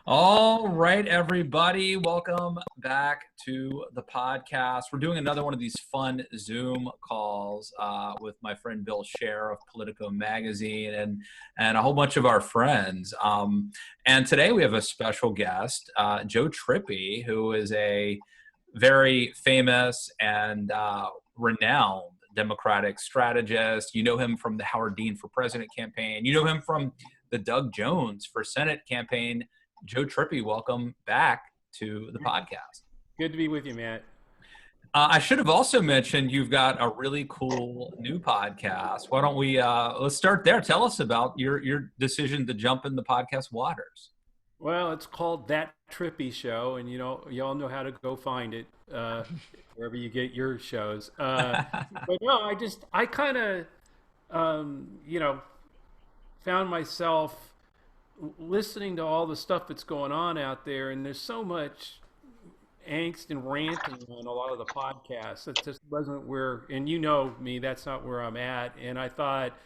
All right, everybody, welcome back to the podcast. We're doing another one of these fun Zoom calls with my friend Bill Scher of Politico Magazine and a whole bunch of our friends. And today we have a special guest, Joe Trippi, who is a very famous and renowned Democratic strategist. You know him from the Howard Dean for President campaign. You know him from the Doug Jones for Senate campaign. Joe Trippi, welcome back to the podcast. Good to be with you, Matt. I should have also mentioned you've got a really cool new podcast. Why don't we let's start there. Tell us about your decision to jump in the podcast waters. Well, it's called That Trippy Show, and y'all know how to go find it wherever you get your shows. But no, I kind of, found myself listening to all the stuff that's going on out there, and there's so much angst and ranting on a lot of the podcasts. That just wasn't where, and you know me, that's not where I'm at. And I thought,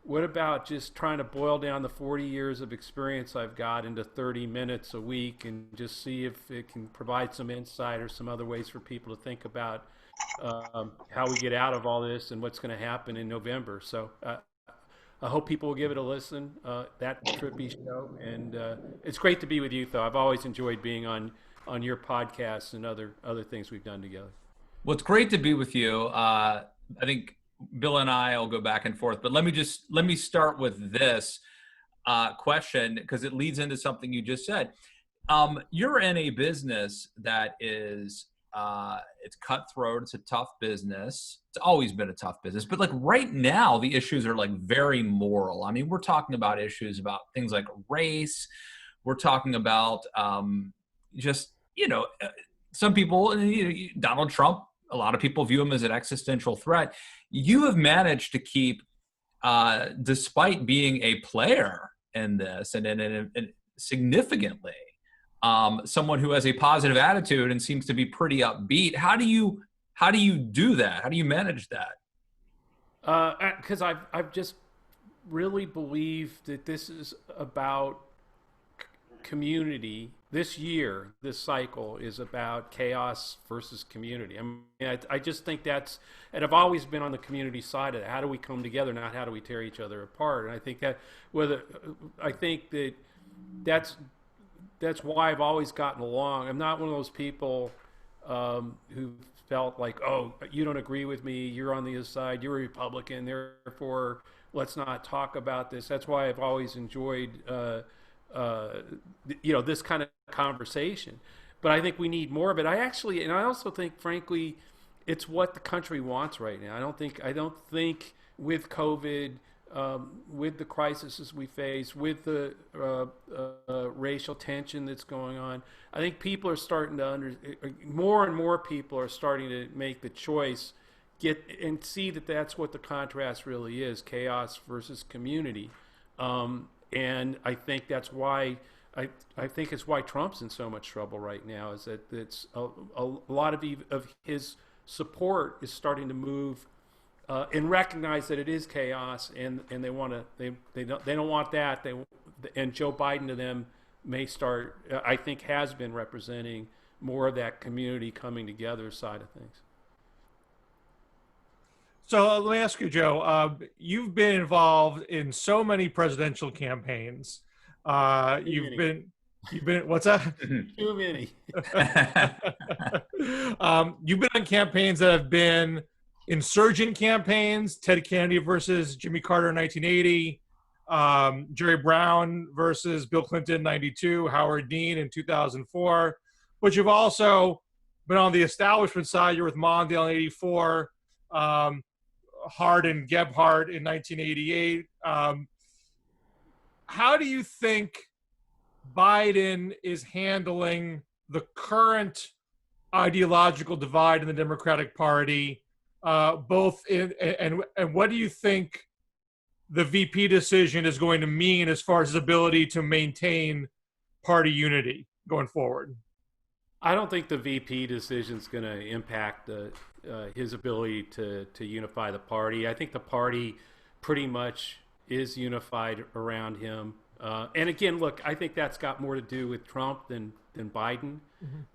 what about just trying to boil down the 40 years of experience I've got into 30 minutes a week and just see if it can provide some insight or some other ways for people to think about how we get out of all this and what's going to happen in November. So I hope people will give it a listen, That Trippy Show. And it's great to be with you, though. I've always enjoyed being on your podcasts and other things we've done together. Well, it's great to be with you. I think Bill and I will go back and forth, but let me start with this question because it leads into something you just said. You're in a business that is it's cutthroat. It's a tough business. It's always been a tough business, but like right now, the issues are like very moral. I mean, we're talking about issues about things like race. We're talking about just some people. Donald Trump. A lot of people view him as an existential threat. You have managed to keep, despite being a player in this, and significantly. Someone who has a positive attitude and seems to be pretty upbeat. How do you do that? How do you manage that? Because I've just really believed that this is about community. This year, this cycle is about chaos versus community. I mean, I just think and I've always been on the community side of it. How do we come together, not how do we tear each other apart? And I think that's why I've always gotten along. I'm not one of those people who felt like, oh, you don't agree with me, you're on the other side, you're a Republican, therefore let's not talk about this. That's why I've always enjoyed this kind of conversation. But I think we need more of it. And I also think, frankly, it's what the country wants right now. I don't think with COVID, with the crises we face, with the racial tension that's going on, I think people are starting to more and more people are starting to make the choice, and see that that's what the contrast really is: chaos versus community. And I think that's why I think it's why Trump's in so much trouble right now. Is that it's a lot of his support is starting to move. And recognize that it is chaos, and they don't want that. And Joe Biden to them may start. I think has been representing more of that community coming together side of things. So let me ask you, Joe. You've been involved in so many presidential campaigns. You've been what's that? Too many. You've been on campaigns that have been insurgent campaigns: Ted Kennedy versus Jimmy Carter in 1980, Jerry Brown versus Bill Clinton in 92, Howard Dean in 2004. But you've also been on the establishment side. You're with Mondale in 84, Hart and Gebhardt in 1988. How do you think Biden is handling the current ideological divide in the Democratic Party? And what do you think the VP decision is going to mean as far as his ability to maintain party unity going forward? I don't think the VP decision is going to impact his ability to unify the party. I think the party pretty much is unified around him. And again, look, I think that's got more to do with Trump than Biden.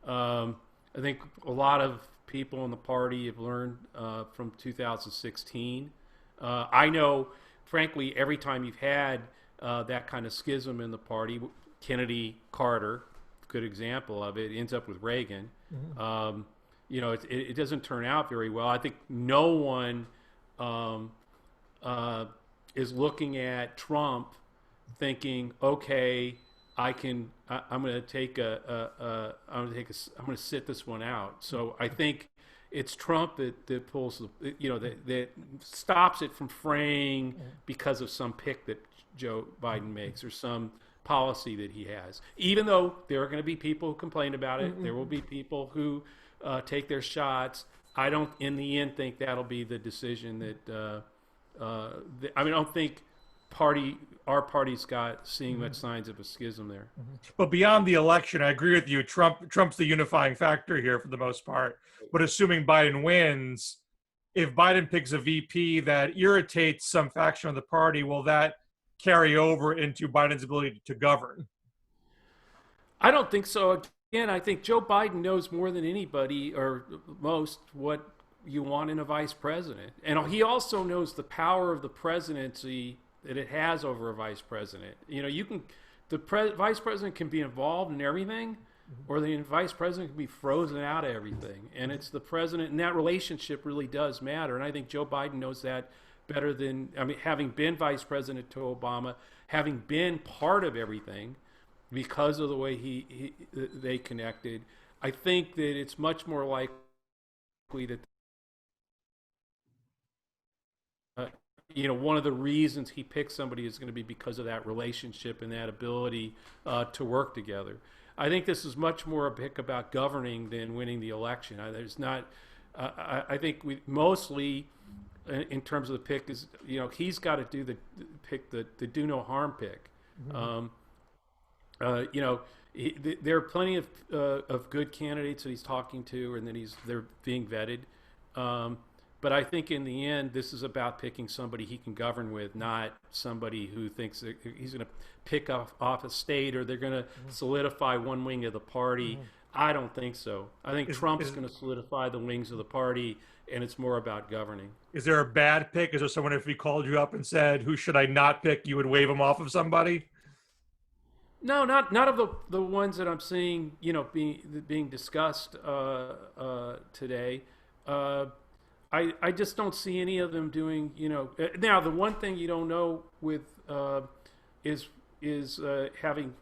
I think a lot of people in the party have learned from 2016. I know, frankly, every time you've had that kind of schism in the party, Kennedy, Carter, good example of it, ends up with Reagan. It doesn't turn out very well. I think no one is looking at Trump thinking, okay, I'm going to sit this one out. So I think it's Trump that pulls that stops it from fraying because of some pick that Joe Biden makes or some policy that he has. Even though there are going to be people who complain about it, there will be people who take their shots. I don't, in the end, think that'll be the decision that. I don't think our party's got seeing much signs of a schism there. But beyond the election, I agree with you. Trump's the unifying factor here for the most part. But assuming Biden wins, if Biden picks a VP that irritates some faction of the party, will that carry over into Biden's ability to govern? I don't think so. Again, I think Joe Biden knows more than anybody or most what you want in a vice president. And he also knows the power of the presidency that it has over a vice president. Vice president can be involved in everything, or the vice president can be frozen out of everything. And it's the president, and that relationship really does matter. And I think Joe Biden knows that better than, having been vice president to Obama, having been part of everything because of the way they connected, I think that it's much more likely that one of the reasons he picked somebody is going to be because of that relationship and that ability to work together. I think this is much more a pick about governing than winning the election. I think we mostly, in terms of the pick, is he's got to do the pick, the do no harm pick. There are plenty of good candidates that he's talking to, and then they're being vetted. But I think in the end, this is about picking somebody he can govern with, not somebody who thinks that he's going to pick off a state or they're going to solidify one wing of the party. I don't think so. I think Trump's going to solidify the wings of the party, and it's more about governing. Is there a bad pick? Is there someone, if he called you up and said, who should I not pick, you would wave him off of somebody? No, not of the ones that I'm seeing, being discussed today. I just don't see any of them doing, Now, the one thing you don't know with is having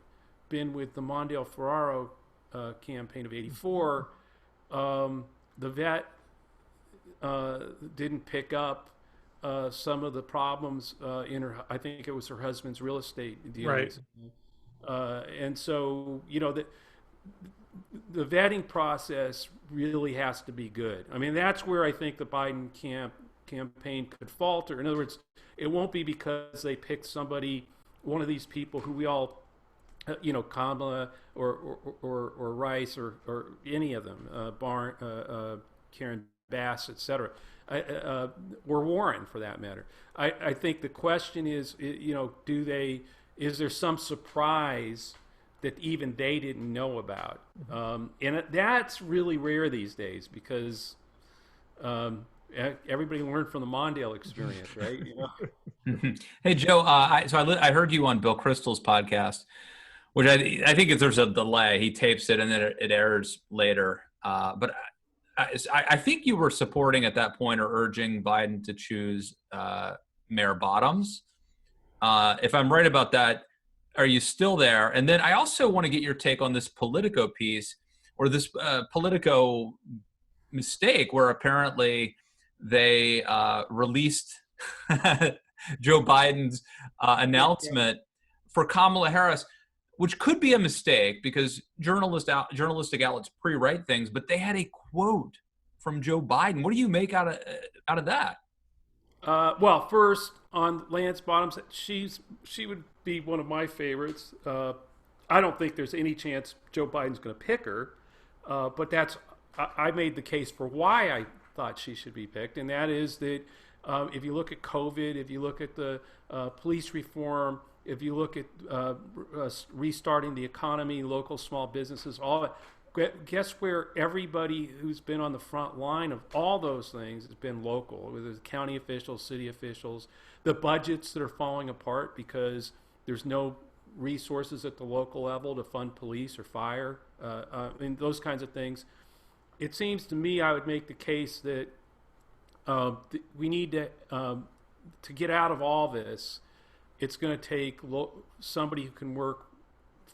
been with the Mondale Ferraro campaign of '84, the vet didn't pick up some of the problems in her. I think it was her husband's real estate dealings, right. And so the vetting process really has to be good. That's where I think the Biden campaign could falter. In other words, it won't be because they picked somebody, one of these people who we all, Kamala or Rice or any of them, Karen Bass, etc., or Warren for that matter. I think the question is, is there some surprise that even they didn't know about? And that's really rare these days because everybody learned from the Mondale experience, right? Hey, Joe, I heard you on Bill Kristol's podcast, which I think there's a delay. He tapes it and then it airs later. But I think you were supporting at that point or urging Biden to choose Mayor Bottoms. If I'm right about that, are you still there? And then I also want to get your take on this Politico piece or this Politico mistake where apparently they released Joe Biden's announcement for Kamala Harris, which could be a mistake because journalistic outlets pre-write things, but they had a quote from Joe Biden. What do you make out of that? Well, first on Lance Bottoms, she would be one of my favorites. I don't think there's any chance Joe Biden's going to pick her, but I made the case for why I thought she should be picked, and that is that if you look at COVID, if you look at the police reform, if you look at restarting the economy, local small businesses, all that. Guess where everybody who's been on the front line of all those things has been local, whether it's county officials, city officials, the budgets that are falling apart because there's no resources at the local level to fund police or fire, and those kinds of things. It seems to me I would make the case that we need to get out of all this. It's going to take somebody who can work,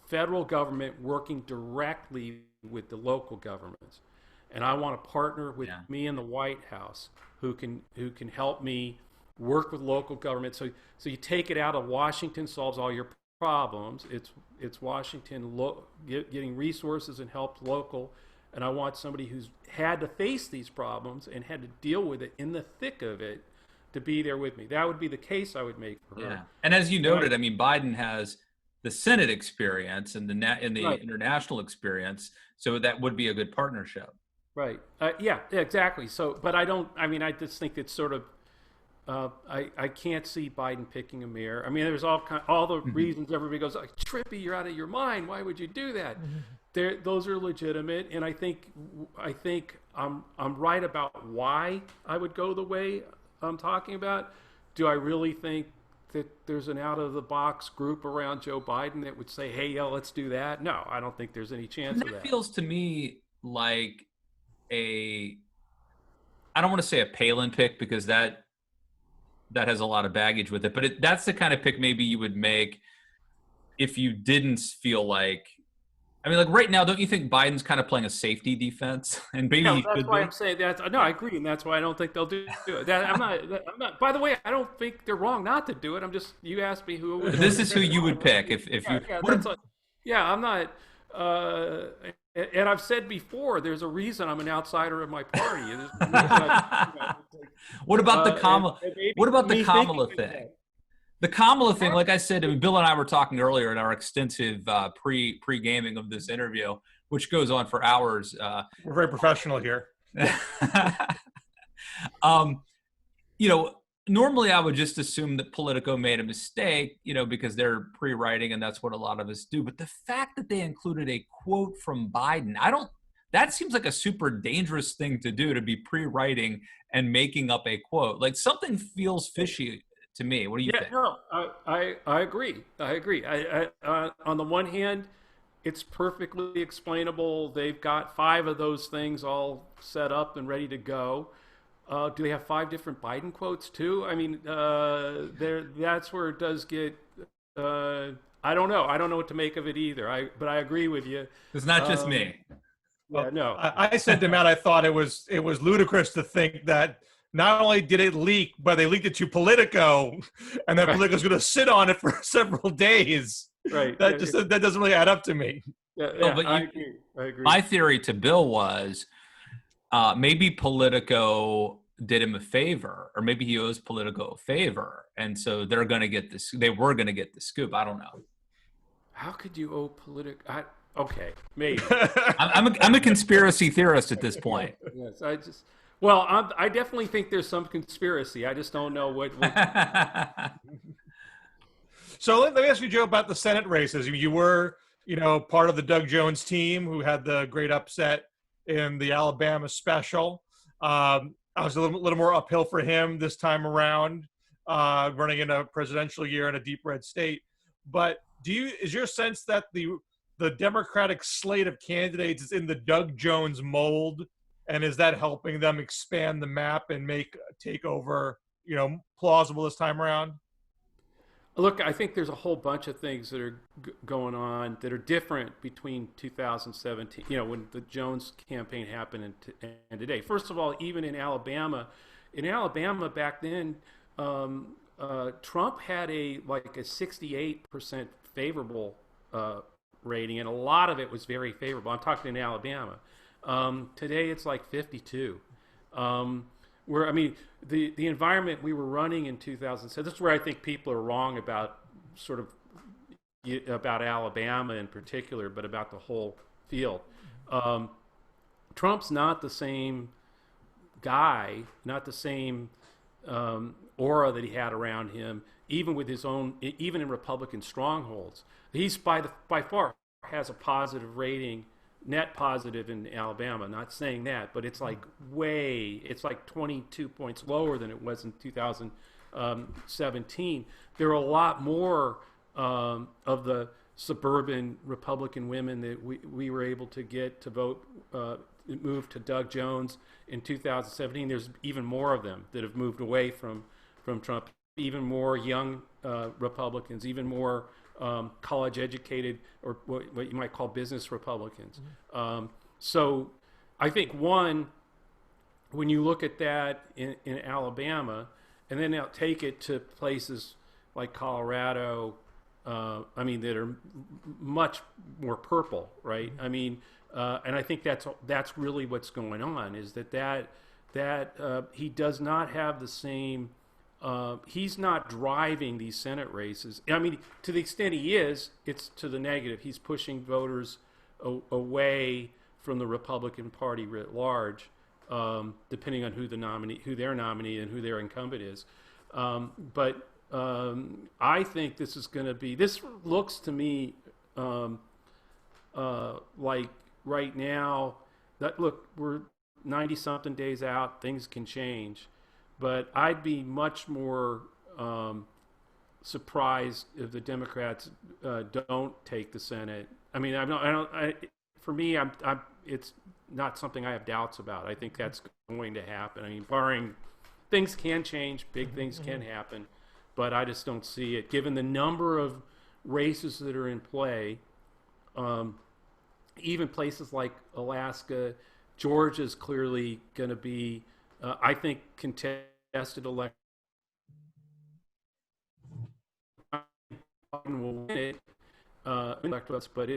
federal government working directly with the local governments, and I want to partner with me in the White House who can help me work with local government. So you take it out of Washington solves all your problems. It's Washington getting resources and help local, and I want somebody who's had to face these problems and had to deal with it in the thick of it to be there with me. That would be the case I would make for her. Yeah, and as you noted, I mean, Biden has the Senate experience and the international experience, so that would be a good partnership. Right. Yeah, exactly. So, but I just think it's sort of, I can't see Biden picking a mayor. I mean, there's all the reasons everybody goes, like, Trippi, you're out of your mind. Why would you do that? Those are legitimate, and I think I'm right about why I would go the way I'm talking about. Do I really think that there's an out-of-the-box group around Joe Biden that would say, hey, yeah, let's do that? No, I don't think there's any chance of that. That feels to me like I don't want to say a Palin pick because that has a lot of baggage with it, but that's the kind of pick maybe you would make if you didn't feel like, I mean, like right now, don't you think Biden's kind of playing a safety defense? And maybe that's why I'm saying that. No, I agree, and that's why I don't think they'll do it. I'm not. By the way, I don't think they're wrong not to do it. I'm just. You asked me who. This is who you would pick if you. I'm not. And I've said before, there's a reason I'm an outsider of my party. What about the Kamala? What about the Kamala thing? The Kamala thing, like I said, I mean, Bill and I were talking earlier in our extensive pre-gaming of this interview, which goes on for hours. We're very professional here. Normally I would just assume that Politico made a mistake, because they're pre-writing and that's what a lot of us do. But the fact that they included a quote from Biden, that seems like a super dangerous thing to do, to be pre-writing and making up a quote. Like something feels fishy to me. What do you think? No, I agree. I on the one hand, it's perfectly explainable. They've got 5 of those things all set up and ready to go. Do they have 5 different Biden quotes too? I mean, that's where it does get. I don't know. I don't know what to make of it either. But I agree with you. It's not just me. Yeah, no. I said to Matt, I thought it was ludicrous to think that not only did it leak, but they leaked it to Politico, and that Politico's going to sit on it for several days. Right. That doesn't really add up to me. But I agree. My theory to Bill was maybe Politico did him a favor, or maybe he owes Politico a favor, and so they're going to get this. They were going to get the scoop. I don't know. How could you owe Politico? Okay, maybe. I'm a conspiracy theorist at this point. Yes, I definitely think there's some conspiracy. I just don't know what. So let me ask you, Joe, about the Senate races. You were, part of the Doug Jones team who had the great upset in the Alabama special. I was a little more uphill for him this time around, running in a presidential year in a deep red state. But is your sense that the Democratic slate of candidates is in the Doug Jones mold? And is that helping them expand the map and make takeover, plausible this time around? Look, I think there's a whole bunch of things that are going on that are different between 2017, when the Jones campaign happened and today. First of all, even in Alabama back then, Trump had a 68% favorable rating, and a lot of it was very favorable. I'm talking in Alabama. Today it's like 52. The environment we were running in 2007, this is where I think people are wrong about about Alabama in particular, but about the whole field. Trump's not the same guy, not the same aura that he had around him, even with his own, even in Republican strongholds. He's by far has a positive rating, net positive in Alabama. Not saying that, but it's like it's like 22 points lower than it was in 2017. There are a lot more of the suburban Republican women that we were able to get to vote, move to Doug Jones in 2017. There's even more of them that have moved away from Trump. Even more young Republicans, even more college educated, or what you might call business Republicans. So I think, one, when you look at that in Alabama, and then now take it to places like Colorado, that are much more purple, right? And I think that's really what's going on, is that he does not have the same. He's not driving these Senate races. To the extent he is, it's to the negative. He's pushing voters away from the Republican Party writ large, depending on who their nominee and who their incumbent is. But I think this is going to be. This looks to me like right now that we're 90-something days out. Things can change. But I'd be much more surprised if the Democrats don't take the Senate. For me, it's not something I have doubts about. I think that's going to happen. Barring things can change, big things can happen, but I just don't see it. Given the number of races that are in play, even places like Alaska, Georgia's clearly going to be, I think, contested election. Will win it, but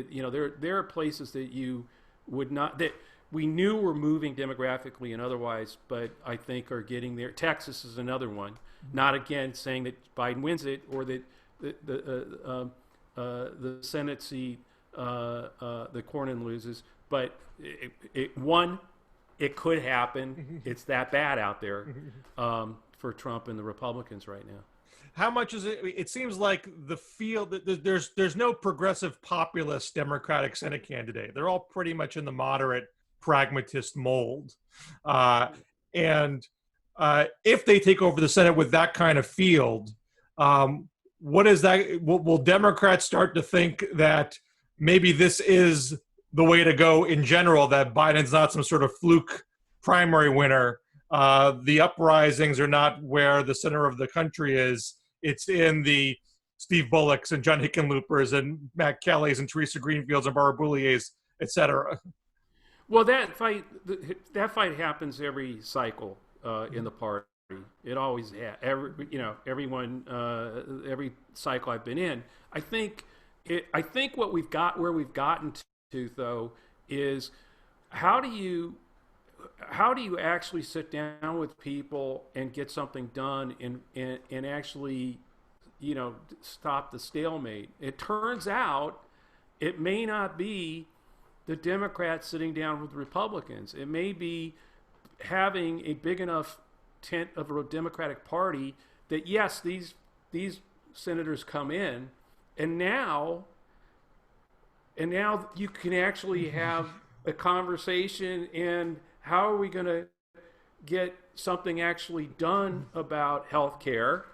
there are places that you would not, that we knew were moving demographically and otherwise, but I think are getting there. Texas is another one. Not again saying that Biden wins it or that the Senate seat that Cornyn loses, but it could happen. It's that bad out there for Trump and the Republicans right now. How much is it? It seems like the field that there's no progressive populist Democratic Senate candidate. They're all pretty much in the moderate pragmatist mold. And if they take over the Senate with that kind of field, what is that? Will Democrats start to think that maybe this is the way to go in general, that Biden's not some sort of fluke primary winner? The uprisings are not where the center of the country is. It's in the Steve Bullocks and John Hickenloopers and Matt Kelly's and Teresa Greenfields and Barbara Boulier's, et cetera. Well, that fight happens every cycle in the party. It always has. Every cycle I've been in. I think where we've gotten to though is how do you actually sit down with people and get something done and actually, stop the stalemate? It turns out it may not be the Democrats sitting down with Republicans. It may be having a big enough tent of a Democratic Party that, yes, these senators come in, and now you can actually have a conversation. And how are we going to get something actually done about health care?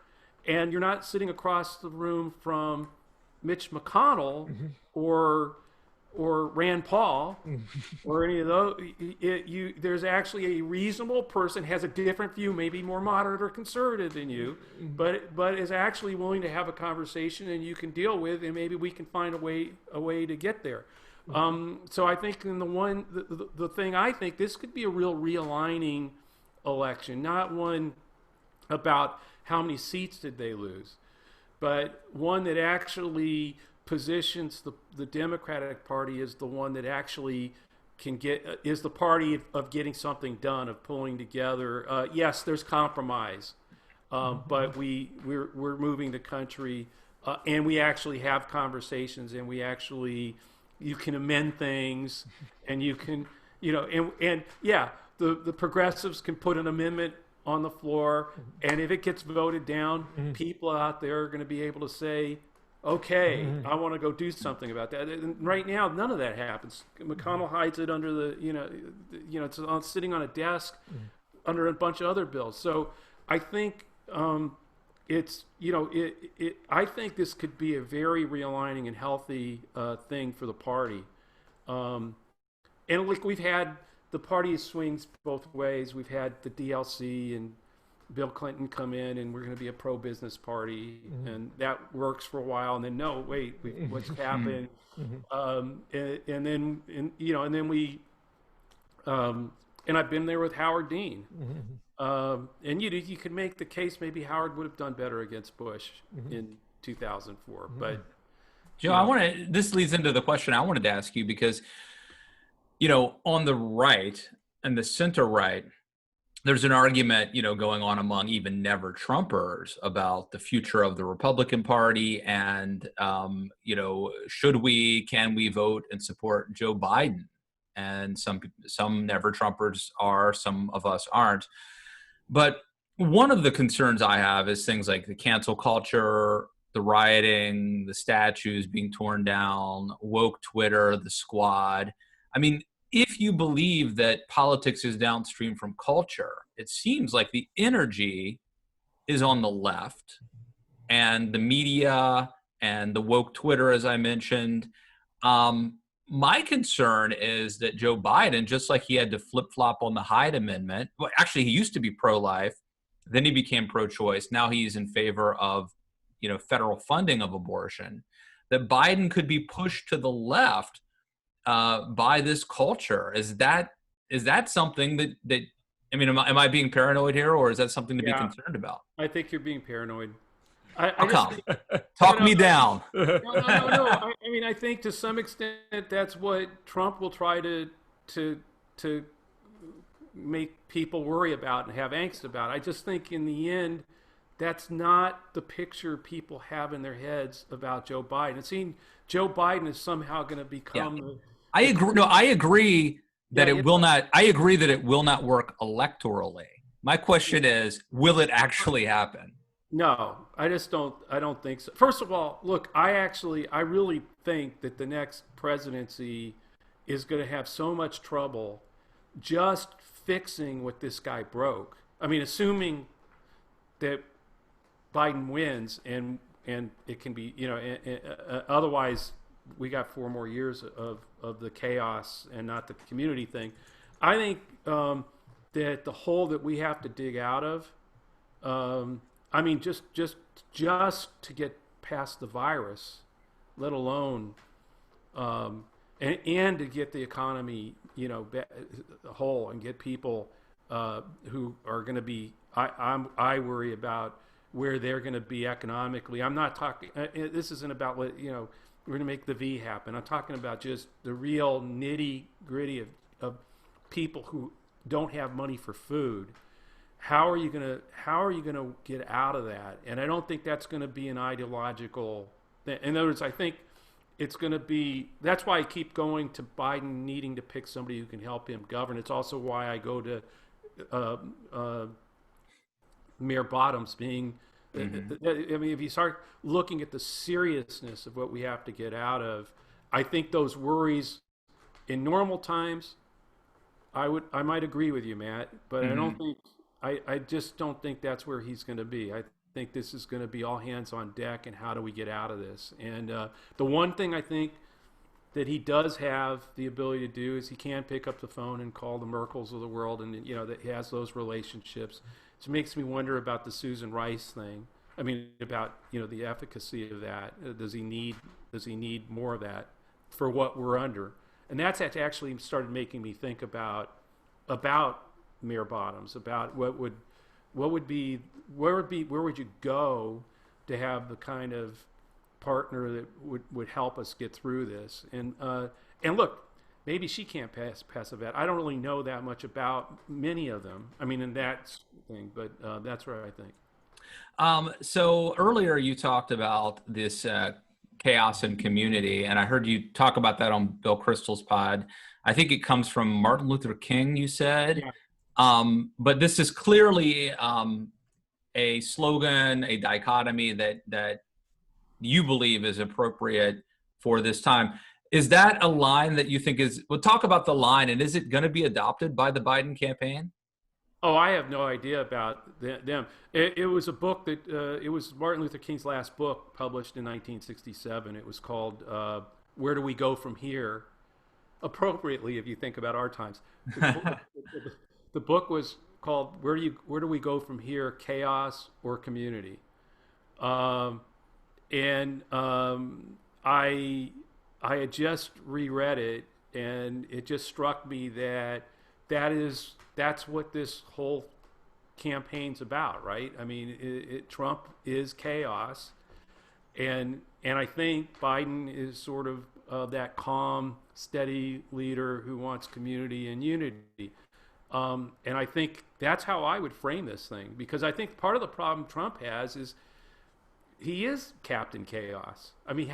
And you're not sitting across the room from Mitch McConnell or Rand Paul or any of those. There's actually a reasonable person, has a different view, maybe more moderate or conservative than you, but is actually willing to have a conversation and you can deal with, and maybe we can find a way to get there. So I think the thing, I think this could be a real realigning election, not one about how many seats did they lose, but one that actually positions the Democratic Party as the one that actually is the party of getting something done, of pulling together. Yes, there's compromise, but we're moving the country, and we actually have conversations, and you can amend things, and you can, the progressives can put an amendment on the floor, and if it gets voted down, people out there are going to be able to say, okay, I want to go do something about that. And right now, none of that happens. McConnell hides it under it's sitting on a desk under a bunch of other bills. So I think I think this could be a very realigning and healthy thing for the party. And like we've had the party swings both ways. We've had the DLC and Bill Clinton come in, and we're going to be a pro-business party, and that works for a while. And then no, wait, what's happened? And then we, and I've been there with Howard Dean. And you could make the case maybe Howard would have done better against Bush in 2004, but. Joe, this leads into the question I wanted to ask you, because, on the right and the center right, there's an argument, going on among even never Trumpers about the future of the Republican Party and, can we vote and support Joe Biden? And some never Trumpers are, some of us aren't. But one of the concerns I have is things like the cancel culture, the rioting, the statues being torn down, woke Twitter, the squad. I mean, if you believe that politics is downstream from culture, it seems like the energy is on the left, and the media and the woke Twitter, as I mentioned. My concern is that Joe Biden, just like he had to flip-flop on the Hyde Amendment, well, actually he used to be pro-life, then he became pro-choice, now he's in favor of federal funding of abortion, that Biden could be pushed to the left by this culture. Is that something that I mean, am I being paranoid here, or is that something to be concerned about? I think you're being paranoid. Talk me down. No. I mean, I think to some extent that's what Trump will try to make people worry about and have angst about. I just think in the end, that's not the picture people have in their heads about Joe Biden. It seems Joe Biden is somehow going to become. I agree. No, I agree that it will not. I agree that it will not work electorally. My question is, will it actually happen? No, I don't think so. First of all, look, I really think that the next presidency is going to have so much trouble just fixing what this guy broke. I mean, assuming that Biden wins and it can be, otherwise we got 4 more years of the chaos and not the community thing. I think that the hole that we have to dig out of, I mean, just to get past the virus, let alone, and to get the economy, whole, and get people who are going to be. I worry about where they're going to be economically. I'm not talking. This isn't about what we're going to make the V happen. I'm talking about just the real nitty gritty of people who don't have money for food. How are you gonna get out of that? And I don't think that's going to be an ideological thing. In other words, I think it's going to be. That's why I keep going to Biden needing to pick somebody who can help him govern. It's also why I go to Mayor Bottoms being. I mean, if you start looking at the seriousness of what we have to get out of, I think those worries in normal times, I might agree with you, Matt, but I don't think. I just don't think that's where he's going to be. I think this is going to be all hands on deck, and how do we get out of this? And the one thing I think that he does have the ability to do is he can pick up the phone and call the Merkels of the world, and that he has those relationships. It makes me wonder about the Susan Rice thing. I mean, about the efficacy of that. Does he need more of that for what we're under? And that's actually started making me think about Mayor Bottoms, about where would you go to have the kind of partner that would help us get through this? And look, maybe she can't pass a vet. I don't really know that much about many of them. I mean, in that thing, but that's what I think. So earlier you talked about this chaos in community, and I heard you talk about that on Bill Kristol's pod. I think it comes from Martin Luther King, you said. Yeah. But this is clearly a slogan, a dichotomy that you believe is appropriate for this time. Is that a line that you think is, we'll talk about the line, and is it going to be adopted by the Biden campaign? Oh, I have no idea about them. It was a book that, it was Martin Luther King's last book published in 1967. It was called Where Do We Go From Here? Appropriately, if you think about our times. The book was called Where Do We Go From Here? Chaos or Community? And I had just reread it, and it just struck me that that's what this whole campaign's about, right? I mean, Trump is chaos, and I think Biden is sort of that calm, steady leader who wants community and unity. And I think that's how I would frame this thing, because I think part of the problem Trump has is he is Captain Chaos. I mean,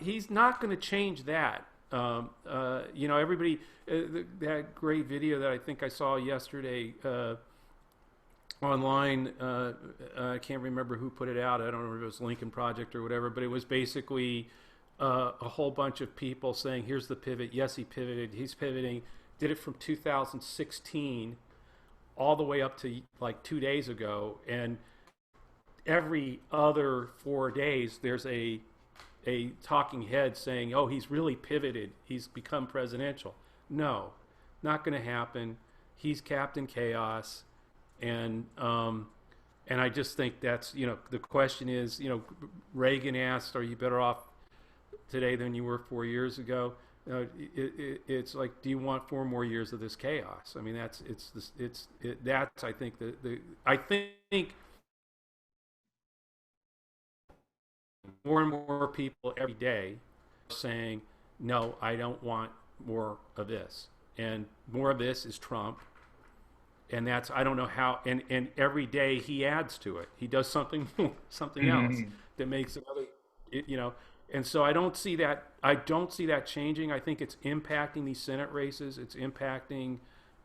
he's not going to change that. Everybody, that great video that I think I saw yesterday online, I can't remember who put it out. I don't remember if it was Lincoln Project or whatever, but it was basically a whole bunch of people saying, here's the pivot. Yes, he pivoted. He's pivoting. Did it from 2016 all the way up to like 2 days ago. And every other 4 days, there's a talking head saying, oh, he's really pivoted. He's become presidential. No, not going to happen. He's Captain Chaos. And I just think that's, the question is, Reagan asked, are you better off today than you were 4 years ago? It's like, do you want 4 more years of this chaos? I mean, that's I think I think more and more people every day are saying, no, I don't want more of this, and more of this is Trump. And that's, I don't know how, and every day he adds to it. He does something else that makes another, and so I don't see that changing. I think it's impacting these Senate races. It's impacting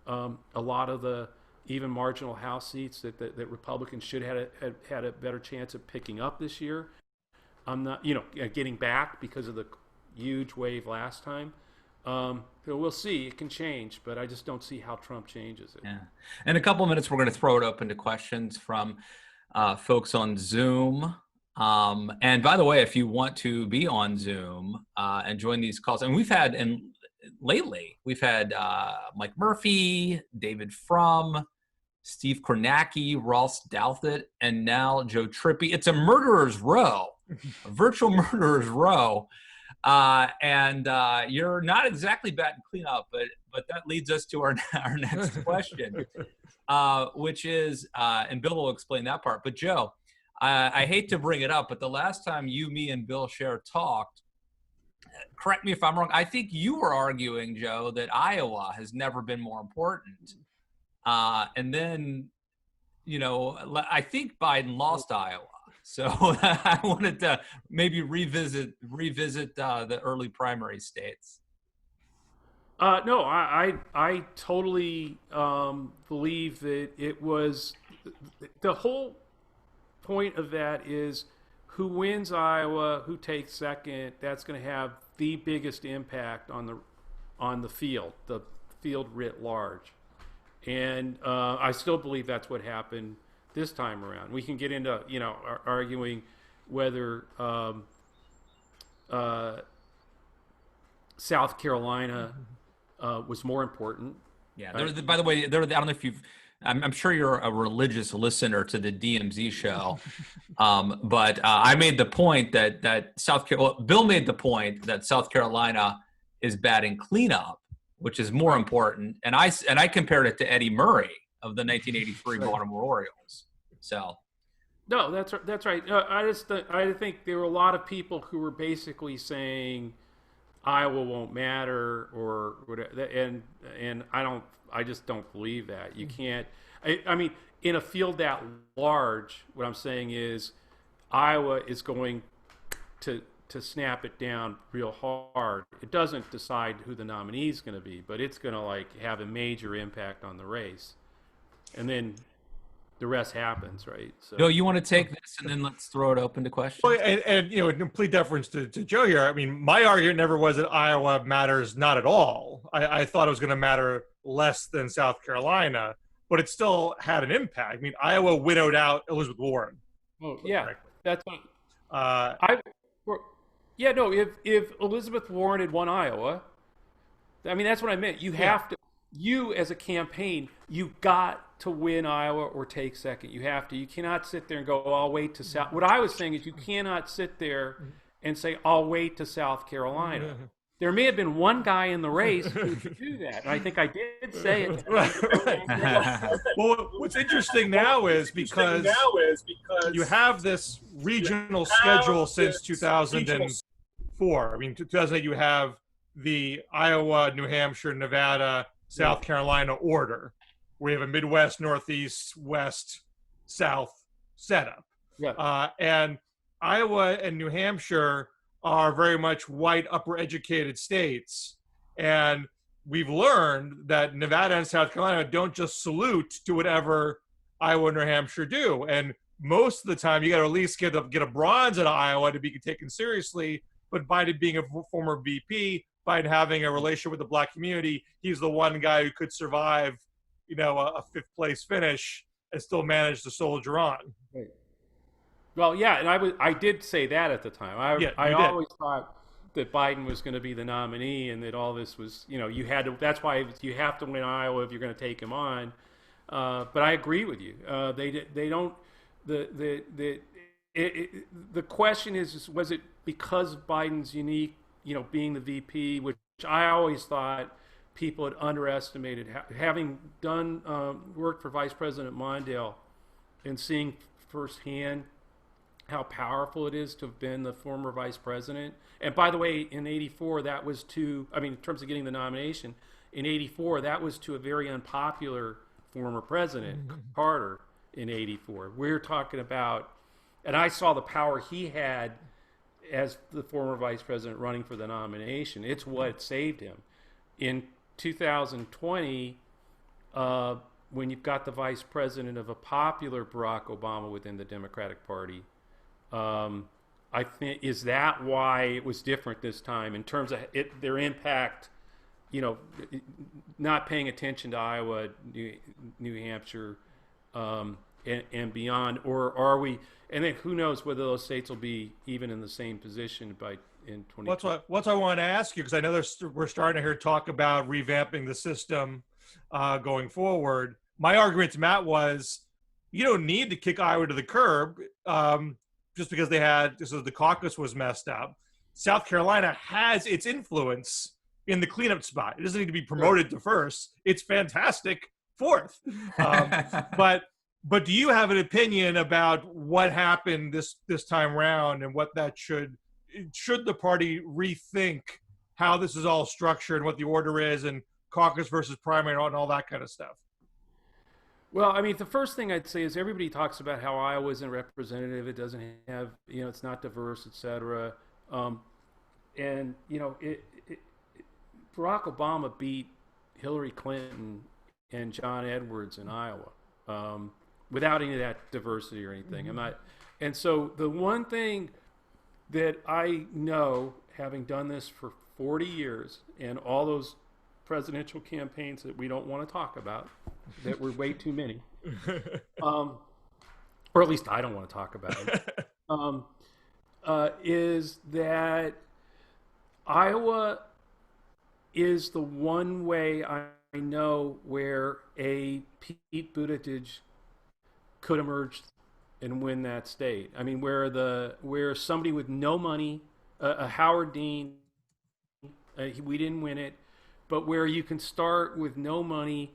a lot of the even marginal House seats that Republicans should have had a better chance of picking up this year. I'm not, getting back because of the huge wave last time. So we'll see. It can change, but I just don't see how Trump changes it. Yeah. In a couple of minutes, we're going to throw it open to questions from folks on Zoom. And by the way, if you want to be on Zoom and join these calls, and lately we've had Mike Murphy, David Frum, Steve Kornacki, Ross Douthat, and now Joe Trippi. It's a murderer's row, a virtual murderer's row. And you're not exactly batting cleanup, but that leads us to our next question, which is, and Bill will explain that part. But Joe, I hate to bring it up, but the last time you, me, and Bill Scher talked, correct me if I'm wrong, I think you were arguing, Joe, that Iowa has never been more important. And then, I think Biden lost Iowa. So I wanted to maybe revisit the early primary states. No, I totally believe that it was the whole point of that is who wins Iowa, who takes second. That's going to have the biggest impact on the field writ large, and I still believe that's what happened this time around. We can get into arguing whether South Carolina was more important. Yeah. By the way, I don't know if I'm sure you're a religious listener to the DMZ show, but I made the point that Bill made the point that South Carolina is batting cleanup, which is more important, and I compared it to Eddie Murray of the 1983 Baltimore Orioles. So, no, that's right. I think there were a lot of people who were basically saying Iowa won't matter or whatever, and I just don't believe that. You can't. I mean, in a field that large, what I'm saying is Iowa is going to to snap it down real hard. It doesn't decide who the nominee is going to be, but it's going to like have a major impact on the race, and then the rest happens, right? So, Bill, you want to take this and then let's throw it open to questions? Well, and in complete deference to Joe here, I mean, my argument never was that Iowa matters not at all. I thought it was going to matter less than South Carolina, but it still had an impact. I mean, Iowa widowed out Elizabeth Warren. Oh yeah, frankly. That's what If Elizabeth Warren had won Iowa, I mean, that's what I meant. You have to, you as a campaign, you got to win Iowa or take second. You have to. You cannot sit there and go, oh, I'll wait to South. What I was saying is you cannot sit there and say, I'll wait to South Carolina. There may have been one guy in the race who could do that. And I think I did say it. Well, what's interesting now is because you have this regional schedule since 2004. I mean, 2008, you have the Iowa, New Hampshire, Nevada, South Carolina order. We have a Midwest, Northeast, West, South setup. Yeah. And Iowa and New Hampshire are very much white, upper educated states. And we've learned that Nevada and South Carolina don't just salute to whatever Iowa and New Hampshire do. And most of the time, you got to at least get a bronze in Iowa to be taken seriously. But Biden being a former VP, Biden having a relationship with the Black community, he's the one guy who could survive, a fifth place finish and still manage to soldier on. Right. Well, yeah, and I did say that at the time. I always thought that Biden was going to be the nominee, and that all this was, you had to. That's why you have to win Iowa if you're going to take him on. But I agree with you. They don't. The question is, was it because Biden's unique, being the VP, which I always thought people had underestimated, having done work for Vice President Mondale and seeing firsthand how powerful it is to have been the former vice president. And by the way, in '84, that was in terms of getting the nomination, in '84, that was to a very unpopular former president, Carter, in '84. We're talking about, and I saw the power he had as the former vice president running for the nomination. It's what saved him. In 2020, when you've got the vice president of a popular Barack Obama within the Democratic Party, I think, is that why it was different this time in terms of their impact, not paying attention to Iowa, New Hampshire, and beyond, or are we? And then who knows whether those states will be even in the same position in 2020. What's I want to ask you, because I know we're starting to hear talk about revamping the system going forward. My argument to Matt was, you don't need to kick Iowa to the curb just because the caucus was messed up. South Carolina has its influence in the cleanup spot. It doesn't need to be promoted to first. It's fantastic fourth. But do you have an opinion about what happened this time around, and what that should the party rethink how this is all structured and what the order is, and caucus versus primary and all that kind of stuff? Well, I mean, the first thing I'd say is everybody talks about how Iowa isn't representative. It doesn't have, it's not diverse, et cetera. And, Barack Obama beat Hillary Clinton and John Edwards in Iowa without any of that diversity or anything. And so the one thing that I know, having done this for 40 years and all those presidential campaigns that we don't want to talk about, that were way too many, or at least I don't want to talk about it, is that Iowa is the one way I know where a Pete Buttigieg could emerge and win that state. I mean, where somebody with no money, a Howard Dean, we didn't win it, but where you can start with no money,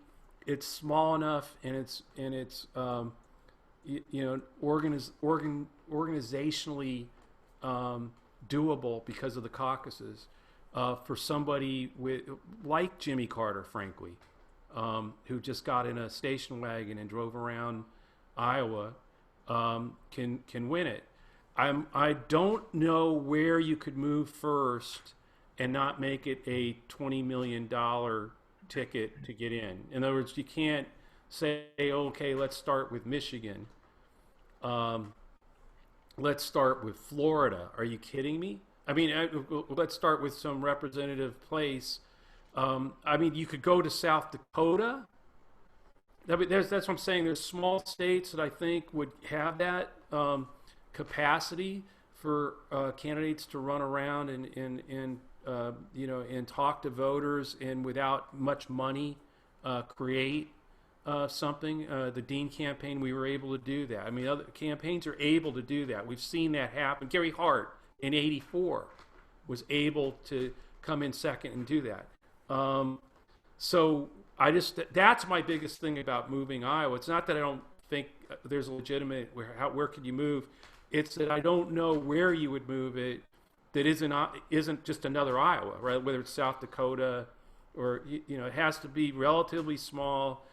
it's small enough, and it's organizationally doable because of the caucuses for somebody like Jimmy Carter, frankly, who just got in a station wagon and drove around Iowa, can win it. I don't know where you could move first and not make it a $20 million ticket to get in. In other words, you can't say, okay, let's start with Michigan. Let's start with Florida. Are you kidding me? I mean, let's start with some representative place. I mean, you could go to South Dakota. I mean, that's what I'm saying. There's small states that I think would have that capacity for candidates to run around and and talk to voters and without much money create something. The Dean campaign, we were able to do that. I mean, other campaigns are able to do that. We've seen that happen. Gary Hart in '84 was able to come in second and do that. So that's my biggest thing about moving Iowa. It's not that I don't think there's a legitimate where could you move. It's that I don't know where you would move it that isn't just another Iowa, right? Whether it's South Dakota or, it has to be relatively small.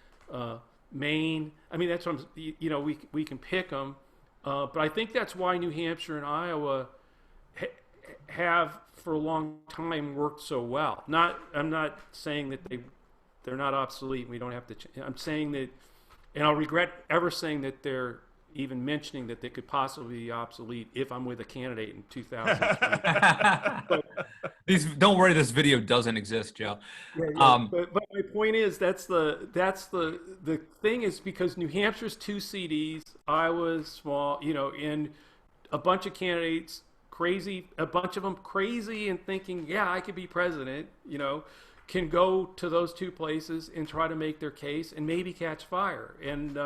Maine, I mean, that's what we can pick them. But I think that's why New Hampshire and Iowa have for a long time worked so well. I'm not saying that they're not obsolete. We don't have to. I'm saying that, and I'll regret ever saying that they're even mentioning that they could possibly be obsolete if I'm with a candidate in 2020. Don't worry, this video doesn't exist, Joe. Yeah. But my point is that's the thing is because New Hampshire's 2 CDs, Iowa's small, and a bunch of candidates a bunch of them crazy and thinking, yeah, I could be president, can go to those 2 places and try to make their case and maybe catch fire. And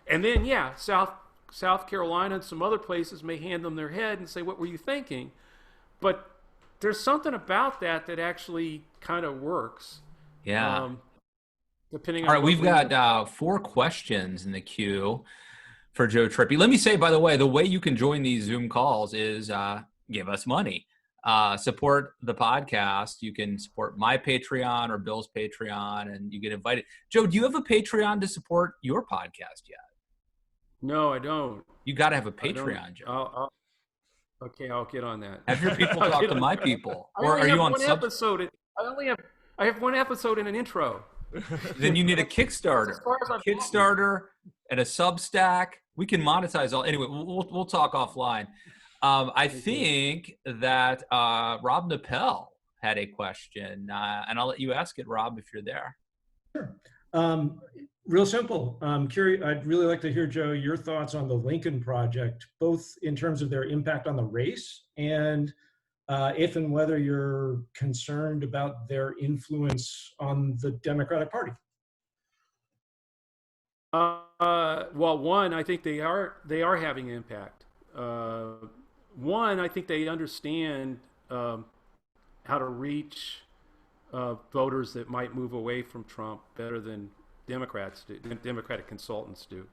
then, yeah, South Carolina and some other places may hand them their head and say, what were you thinking? But there's something about that actually kind of works. Yeah. Depending on. All right, we've got 4 questions in the queue for Joe Trippi. Let me say, by the way you can join these Zoom calls is give us money. Support the podcast. You can support my Patreon or Bill's Patreon, and you get invited. Joe, do you have a Patreon to support your podcast yet? No, I don't. You got to have a Patreon, Joe. I'll get on that. Have your people talk to my people. Or are you on I have 1 episode in an intro. Then you need a Kickstarter. And a Substack. We can monetize all. Anyway, we'll talk offline. I think that Rob Nappel had a question, and I'll let you ask it, Rob, if you're there. Sure. Real simple. Curious. I'd really like to hear, Joe, your thoughts on the Lincoln Project, both in terms of their impact on the race and if and whether you're concerned about their influence on the Democratic Party. Well, one, I think they are having impact. One, I think they understand how to reach voters that might move away from Trump better than Democrats do, Democratic consultants do.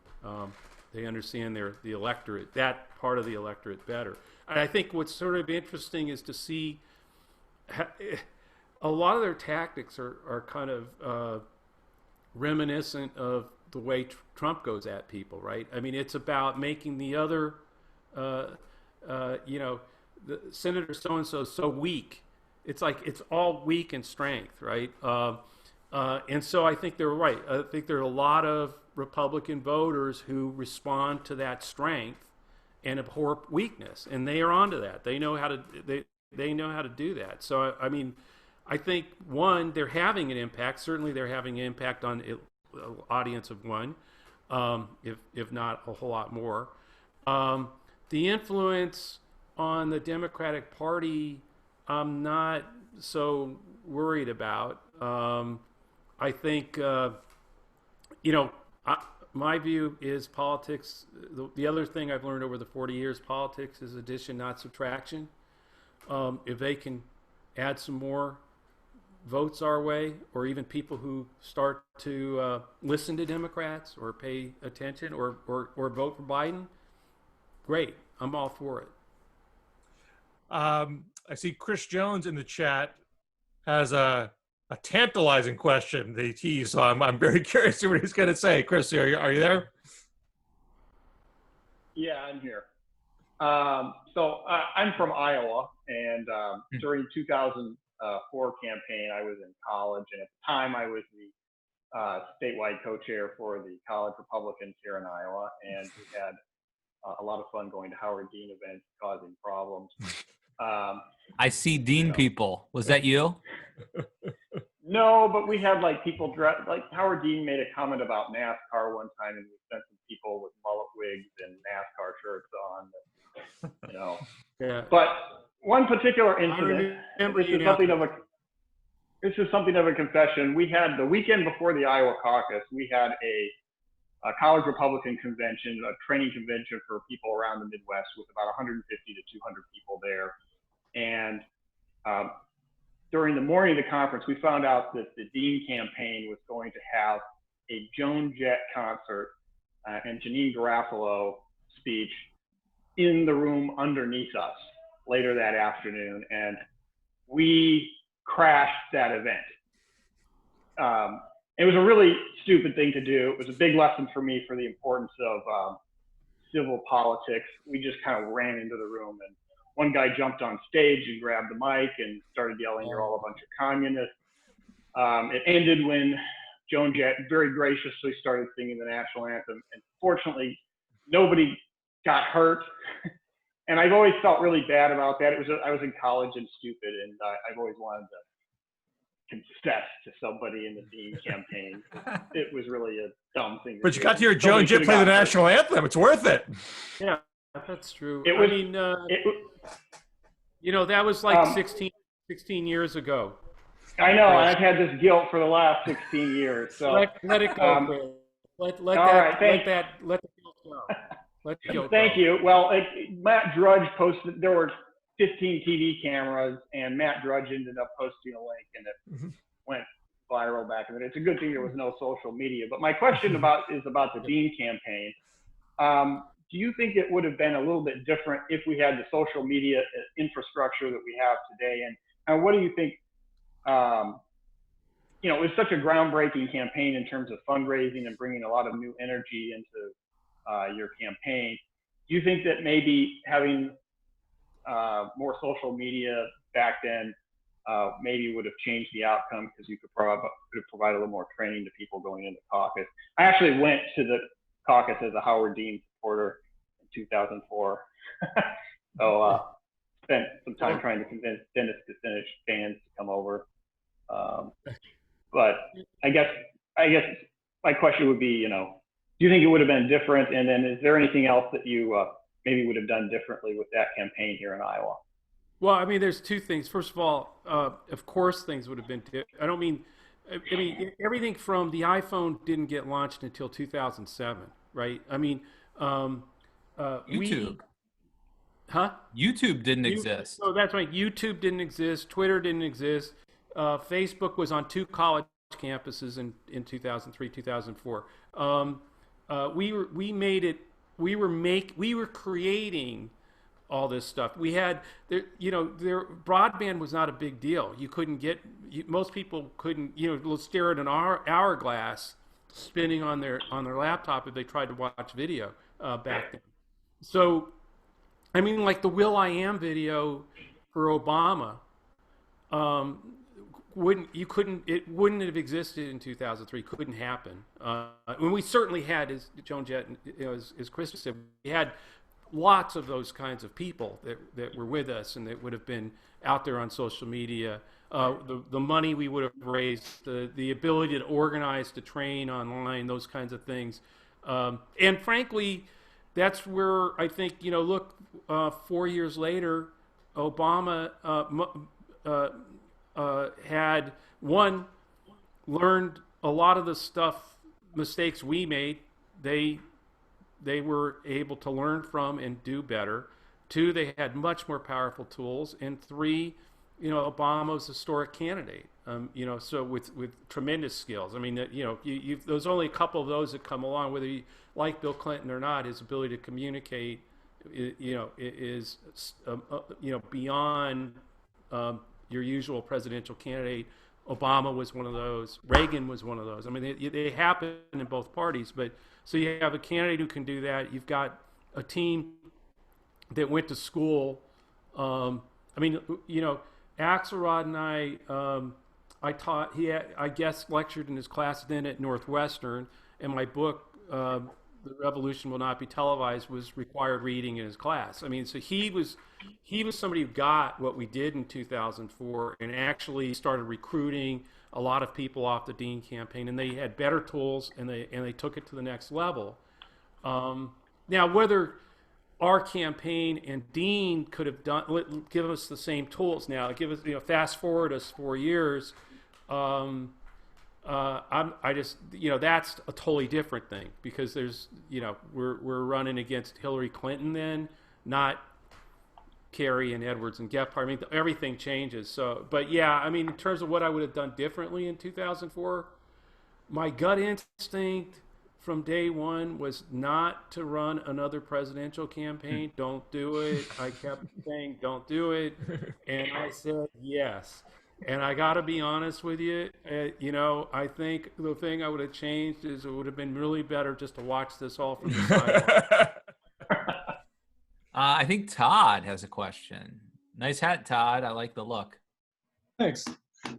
They understand the electorate, that part of the electorate better. And I think what's sort of interesting is to see a lot of their tactics are kind of reminiscent of the way Trump goes at people, right? I mean, it's about making the other, the Senator so-and-so so weak. It's like it's all weak and strength, right? And so I think they're right. I think there are a lot of Republican voters who respond to that strength and abhor weakness, and they are onto that. They know how to they know how to do that. So I mean, I think one, they're having an impact. Certainly, they're having an impact on an audience of 1, if not a whole lot more. The influence on the Democratic Party, I'm not so worried about. I think, my view is politics. The other thing I've learned over the 40 years, politics is addition, not subtraction. If they can add some more votes our way, or even people who start to listen to Democrats or pay attention or vote for Biden, great. I'm all for it. I see Chris Jones in the chat has a tantalizing question that he teased, so I'm very curious to see what he's going to say. Chris, are you there? Yeah, I'm here. I'm from Iowa, and during 2004 campaign, I was in college, and at the time, I was the statewide co-chair for the College Republicans here in Iowa, and we had a lot of fun going to Howard Dean events, causing problems. I see Dean people. Was that you? No, but we had like people dressed, like Howard Dean made a comment about NASCAR one time, and we sent some people with mullet wigs and NASCAR shirts on, Yeah. But one particular incident, this is something of a confession. We had the weekend before the Iowa caucus, we had a college Republican convention, a training convention for people around the Midwest with about 150 to 200 people there. And during the morning of the conference, we found out that the Dean campaign was going to have a Joan Jett concert and Janine Garofalo speech in the room underneath us later that afternoon. And we crashed that event. It was a really stupid thing to do. It was a big lesson for me for the importance of civil politics. We just kind of ran into the room, and one guy jumped on stage and grabbed the mic and started yelling, "You're all a bunch of communists." It ended when Joan Jett very graciously started singing the national anthem. And fortunately, nobody got hurt. And I've always felt really bad about that. I was in college and stupid, and I've always wanted to confess to somebody in the Dean campaign. It was really a dumb thing to But do. you got to hear Joan Jett play the national anthem. It's worth it. Yeah, that's true. It was, that was like 16 years ago. I know. I've had this guilt for the last 16 years. So let it go, Chris. Let the guilt go. Let the guilt Thank go. you. Well, Matt Drudge posted, there were 15 TV cameras, and Matt Drudge ended up posting a link, and it went viral back then. It's a good thing there was no social media. But my question is about the Dean campaign. Do you think it would have been a little bit different if we had the social media infrastructure that we have today? And what do you think? It was such a groundbreaking campaign in terms of fundraising and bringing a lot of new energy into your campaign. Do you think that maybe having more social media back then maybe would have changed the outcome, because you could provide a little more training to people going into caucus? I actually went to the caucus as a Howard Dean supporter in 2004. So spent some time trying to convince Dennis Kucinich fans to come over. But I guess my question would be, do you think it would have been different? And then is there anything else that you maybe would have done differently with that campaign here in Iowa? Well, I mean, there's two things. First of all, of course, things would have been different. I mean, everything from the iPhone didn't get launched until 2007, right? I mean, YouTube. YouTube didn't exist. So that's right. YouTube didn't exist. Twitter didn't exist. Facebook was on 2 college campuses in 2003, 2004. We were creating all this stuff. We had broadband was not a big deal. You couldn't get, most people couldn't, stare at an hourglass spinning on their laptop if they tried to watch video back then. So, I mean, like the Will I Am video for Obama, it wouldn't have existed in 2003. Couldn't happen. And we certainly had, as Joan Jett, as Chris said, we had lots of those kinds of people that were with us and that would have been out there on social media. The money we would have raised, the ability to organize, to train online, those kinds of things. And frankly, that's where I think, look, 4 years later, Obama had learned a lot of the mistakes we made. They were able to learn from and do better. 2, they had much more powerful tools. And 3, Obama was a historic candidate. So with tremendous skills. I mean, there's only a couple of those that come along, whether you like Bill Clinton or not. His ability to communicate, is beyond your usual presidential candidate. Obama was one of those. Reagan was one of those. I mean, they happen in both parties. But so you have a candidate who can do that. You've got a team that went to school. I mean, you know, Axelrod and I taught. I guess, lectured in his class then at Northwestern, and my book, "The Revolution Will Not Be Televised," was required reading in his class. I mean, so he was somebody who got what we did in 2004 and actually started recruiting a lot of people off the Dean campaign, and they had better tools, and they took it to the next level. Now, whether our campaign and Dean could have give us the same tools now, give us, you know, fast forward us 4 years, I just, you know, that's a totally different thing, because there's, you know, we're running against Hillary Clinton then, not Kerry and Edwards and Gephardt. I mean, everything changes. So, but yeah, I mean, in terms of what I would have done differently in 2004, my gut instinct from day one was not to run another presidential campaign. Don't do it. I kept saying, don't do it. And I said, yes. And I got to be honest with you, you know, I think the thing I would have changed is it would have been really better just to watch this all from the sideline. I think Todd has a question. Nice hat, Todd. I like the look. Thanks.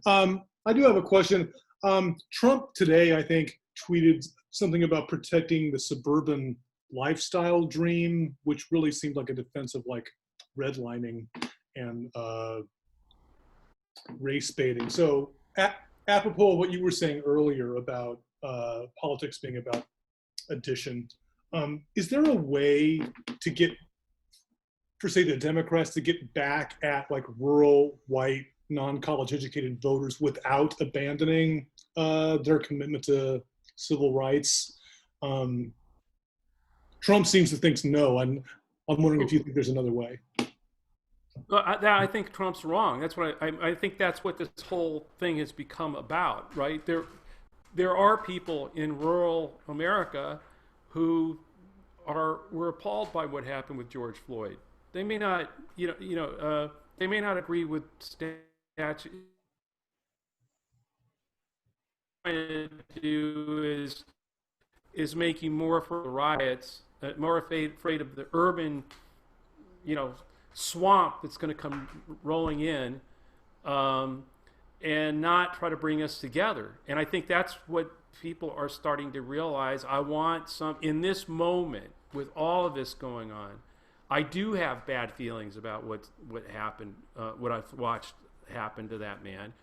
I do have a question. Trump today, I think, tweeted something about protecting the suburban lifestyle dream, which really seemed like a defense of like redlining and race baiting. So apropos of what you were saying earlier about politics being about addition, is there a way to get, for say the Democrats, to get back at like rural, white, non-college educated voters without abandoning their commitment to civil rights? Trump seems to think no, and I'm wondering if you think there's another way. Well, I think Trump's wrong. That's what I think. That's what this whole thing has become about, right? There are people in rural America who were appalled by what happened with George Floyd. They may not, they may not agree with statute. Do is making more for the riots, more afraid of the urban, swamp that's going to come rolling in, and not try to bring us together. And I think that's what people are starting to realize. I want in this moment, with all of this going on, I do have bad feelings about what happened, what I've watched happen to that man.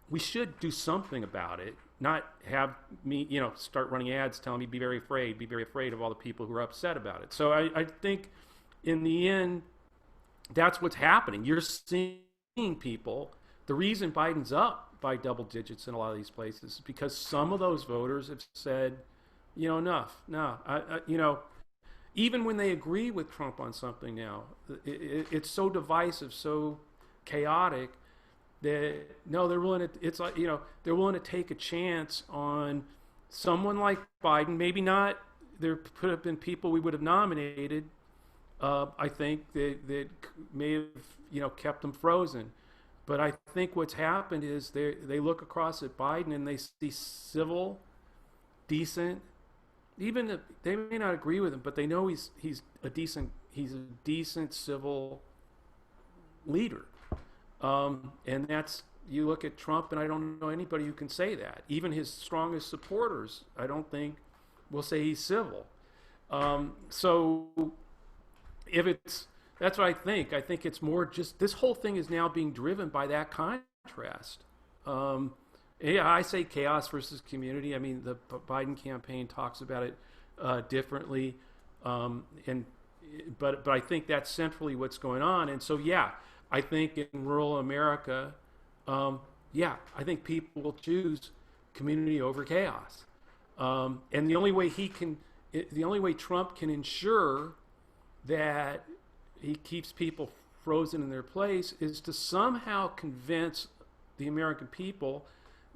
We should do something about it, not have me, start running ads telling me be very afraid of all the people who are upset about it. So I think in the end, that's what's happening. You're seeing people, the reason Biden's up by double digits in a lot of these places is because some of those voters have said, enough. No, even when they agree with Trump on something now, it's so divisive, so chaotic that no, they're willing to. It's like they're willing to take a chance on someone like Biden. Maybe not. There could have been people we would have nominated. I think that may have kept them frozen. But I think what's happened is they look across at Biden and they see civil, decent. Even if they may not agree with him, but they know he's a decent civil leader. And that's, you look at Trump, and I don't know anybody who can say that. Even his strongest supporters, I don't think, will say he's civil. So that's what I think. I think it's more just, this whole thing is now being driven by that contrast. Yeah, I say chaos versus community. I mean, the Biden campaign talks about it differently, but I think that's centrally what's going on. And so, yeah, I think in rural America, I think people will choose community over chaos. And the only way Trump can ensure that he keeps people frozen in their place is to somehow convince the American people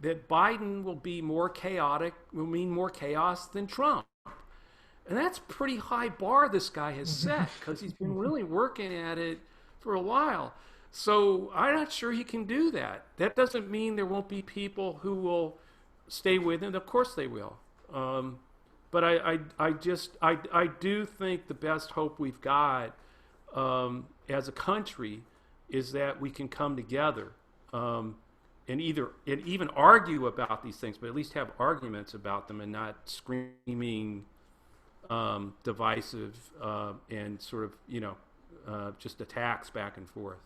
that Biden will be more chaotic, will mean more chaos than Trump. And that's a pretty high bar this guy has set, because he's been really working at it for a while. So I'm not sure he can do that. That doesn't mean there won't be people who will stay with him. Of course they will. But I do think the best hope we've got as a country is that we can come together and even argue about these things, but at least have arguments about them and not screaming, divisive, and sort of, just attacks back and forth.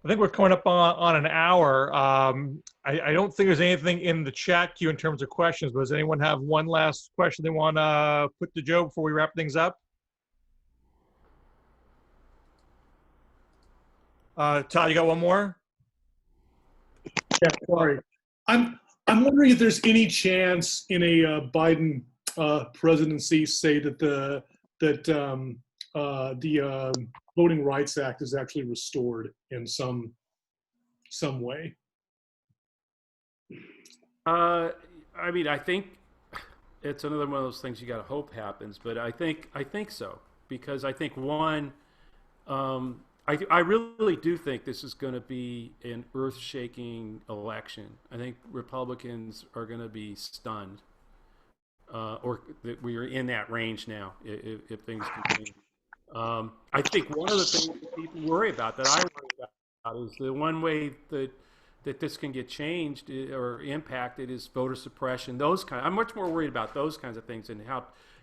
I think we're coming up on an hour. I don't think there's anything in the chat queue in terms of questions, but does anyone have one last question they want to put to Joe before we wrap things up? Todd, you got one more? Yeah, sorry. I'm wondering if there's any chance in a Biden presidency, say that the Voting Rights Act is actually restored in some way. I mean, I think it's another one of those things you got to hope happens, but I think so, because I think one, I really do think this is going to be an earth-shaking election. I think Republicans are going to be stunned, or that we are in that range now if things continue. I think one of the things that people worry about, that I worry about, is the one way that this can get changed or impacted is voter suppression. I'm much more worried about those kinds of things and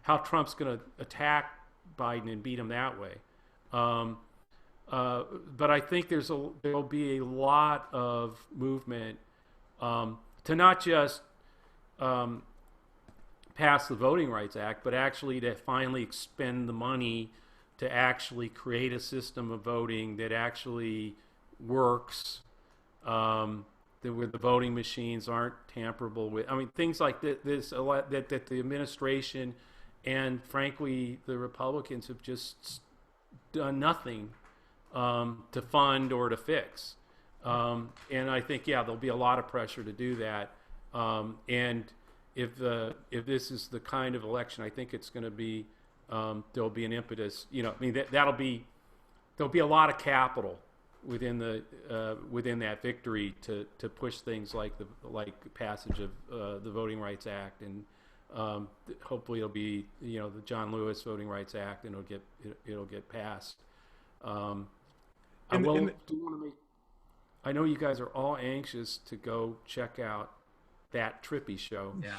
how Trump's going to attack Biden and beat him that way. But I think there'll be a lot of movement to not just pass the Voting Rights Act, but actually to finally expend the money to actually create a system of voting that actually works, where the voting machines aren't tamperable with. I mean, things like that the administration and, frankly, the Republicans have just done nothing to fund or to fix. And I think, there'll be a lot of pressure to do that. And if this is the kind of election, I think it's going to be, there'll be an impetus. I mean, there'll be a lot of capital within that victory to push things like the passage of the Voting Rights Act, and hopefully it'll be the John Lewis Voting Rights Act, and it'll get passed. I know you guys are all anxious to go check out that Trippi show. Yeah.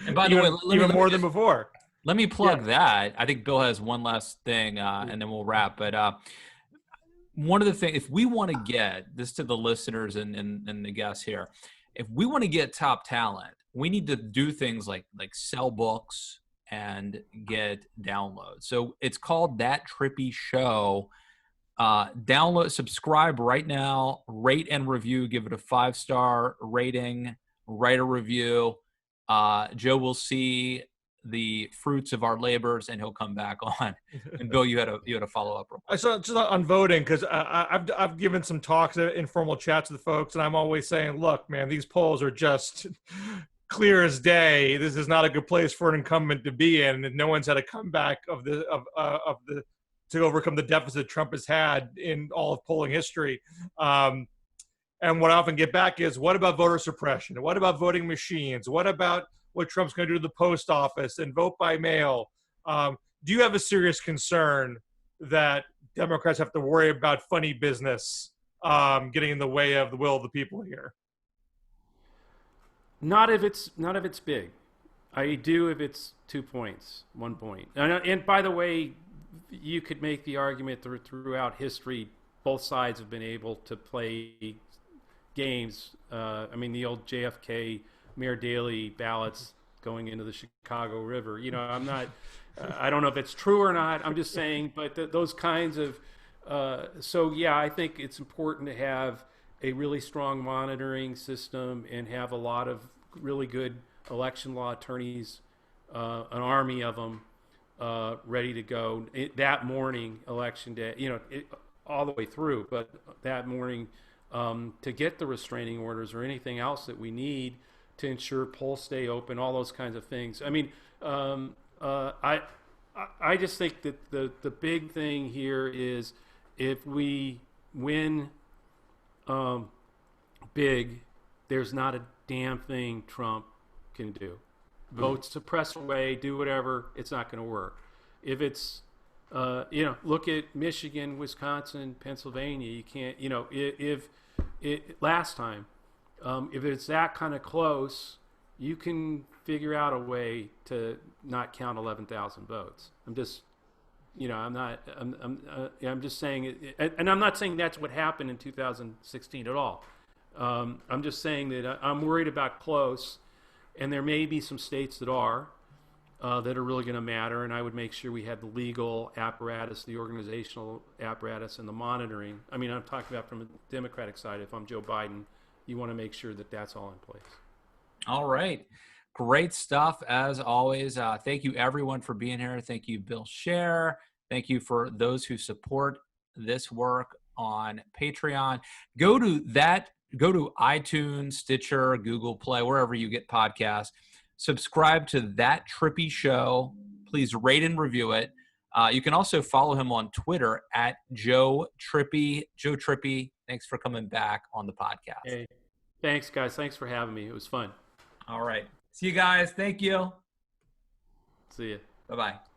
And by the way, even more than before. Let me plug that. I think Bill has one last thing, and then we'll wrap. But one of the things, if we want to get this to the listeners and the guests here, if we want to get top talent, we need to do things like sell books and get downloads. So it's called That Trippi Show. Download, subscribe right now, rate and review, give it a 5-star rating, write a review. Joe will see the fruits of our labors, and he'll come back on. And Bill, you had a follow up. I saw just on voting, because I've given some talks, informal chats with folks, and I'm always saying, look, man, these polls are just clear as day. This is not a good place for an incumbent to be in, and no one's had a comeback to overcome the deficit Trump has had in all of polling history. And what I often get back is, what about voter suppression? What about voting machines? What about what Trump's going to do to the post office and vote by mail? Do you have a serious concern that Democrats have to worry about funny business getting in the way of the will of the people here? Not if it's big. I do if it's 2 points, 1 point. And by the way, you could make the argument throughout history, both sides have been able to play games. I mean, the old JFK Mayor Daley ballots going into the Chicago River. I'm not. I don't know if it's true or not. I'm just saying. But those kinds of. So yeah, I think it's important to have a really strong monitoring system and have a lot of really good election law attorneys, an army of them, ready to go that morning, election day. All the way through, but that morning. To get the restraining orders or anything else that we need to ensure polls stay open, all those kinds of things. I mean, I just think that the big thing here is, if we win big, there's not a damn thing Trump can do. Vote suppress away, do whatever, it's not going to work. If it's Look at Michigan, Wisconsin, Pennsylvania. You can't, if last time, if it's that kind of close, you can figure out a way to not count 11,000 votes. I'm just, I'm just saying, and I'm not saying that's what happened in 2016 at all. I'm just saying that I'm worried about close, and there may be some states that are really going to matter, and I would make sure we had the legal apparatus, the organizational apparatus, and the monitoring. I mean, I'm talking about from a Democratic side. If I'm Joe Biden, you want to make sure that that's all in place. All right. Great stuff, as always. Thank you, everyone, for being here. Thank you, Bill Scher. Thank you for those who support this work on Patreon. Go to iTunes, Stitcher, Google Play, wherever you get podcasts. Subscribe to That Trippi Show. Please rate and review it. You can also follow him on Twitter at Joe Trippi. Joe Trippi, thanks for coming back on the podcast. Hey, thanks, guys. Thanks for having me. It was fun. All right. See you guys. Thank you. See you. Bye-bye.